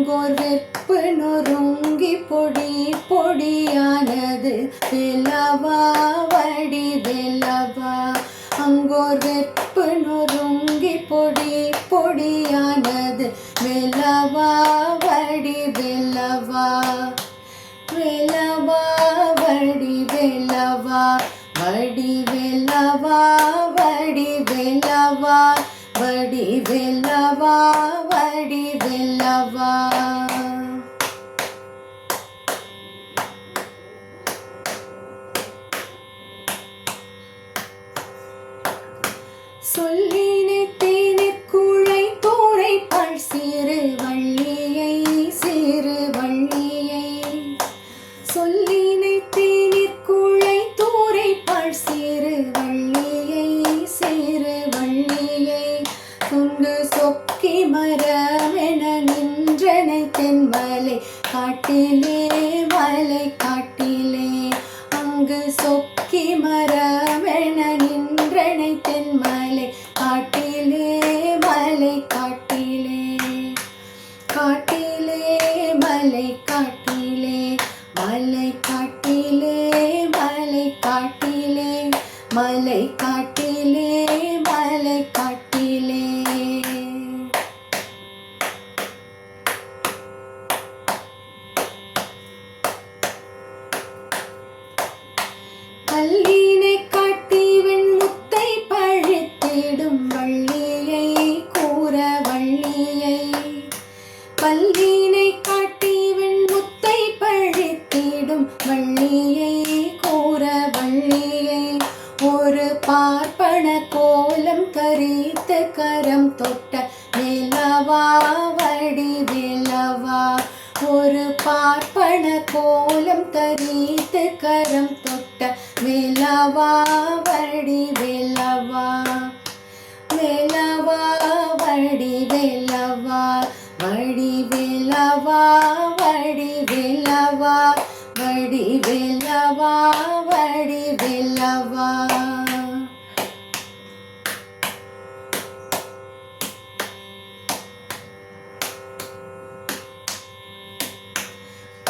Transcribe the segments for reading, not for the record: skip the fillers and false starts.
Angkor வெற்பு நொறுங்கி பொடி பொடியானது வெல்லவா வடி வெல்லவா. அங்கோர் வெற்பு நொறுங்கி பொடி பொடியானது வெல்லவா வடி வெல்லவா. வெல்லவா வடி வெல்லவா வடி வெல்லவா வடி வெல்லவா வடி வெல்லவா வடி வெல்லவா. சொல்லினை தேனிற்குழை தோரை பாழ் சிறு வள்ளியை சிறு வள்ளியை. சொல்லினை தேனிற்குழை தோரை பாழ் சிறு வள்ளியை சிறு வள்ளியை. துங்கு சொக்கி மரமென நின்றனை தென்மலை காட்டிலே மலை காட்டிலே. அங்கு சொக்கி மரமென நின்றனை தென்மலை காட்டிலே மலை காட்டிலே. காட்டிலே மலை காட்டிலே மலை காட்டிலே மலை காட்டிலே மலை காட்டிலே மலை காட்டிலே. கல்லினை காட்டி வெண்முத்தை பழித்திடும் வள்ளியை கூற வள்ளியை. கல்லினை காட்டி வெண்முத்தை பழித்திடும் வள்ளியை கூற வள்ளியை. ஒரு பார்ப்பன கோலம் கரித்து கரம் தொட்ட வெல்லவா வடி வெல்லவா. ஒரு பார்ப்பன கோலம் கரித்து கரம் தொட்ட வெல்லவா வடி வெல்லவா. வெல்லவா வடி வெல்லவா வடி வெல்லவா வடி வெல்லவா வடி வெல்லவா வடி வெல்லவா.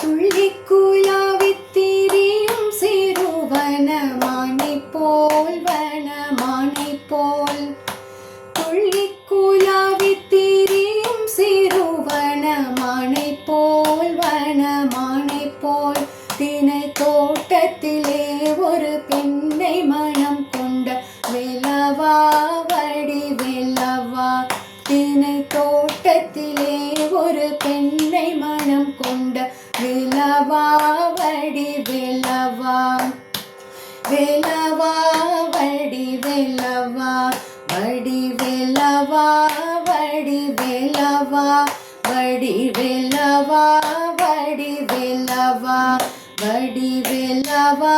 துள்ளிக் குலாவித் திரியும் சிறுவன மானை போல் வனமானை போல். துள்ளிக் குலாவித் திரியும் சிறுவன மானை போல் வனமானை போல். தினை தோட்டத்திலே ஒரு பெண்ணை மனம் கொண்ட வெல்லவா வடி வெல்லவா. தினை தோட்டத்திலே ஒரு பெண்ணை மனம் கொண்ட வெல்லவா வடி வெல்லவா. வெல்லவா வடி வெல்லவா வடி வெல்லவா வடி வெல்லவா வடி வெல்லவா வடி வெல்லவா வடி வெல்லவா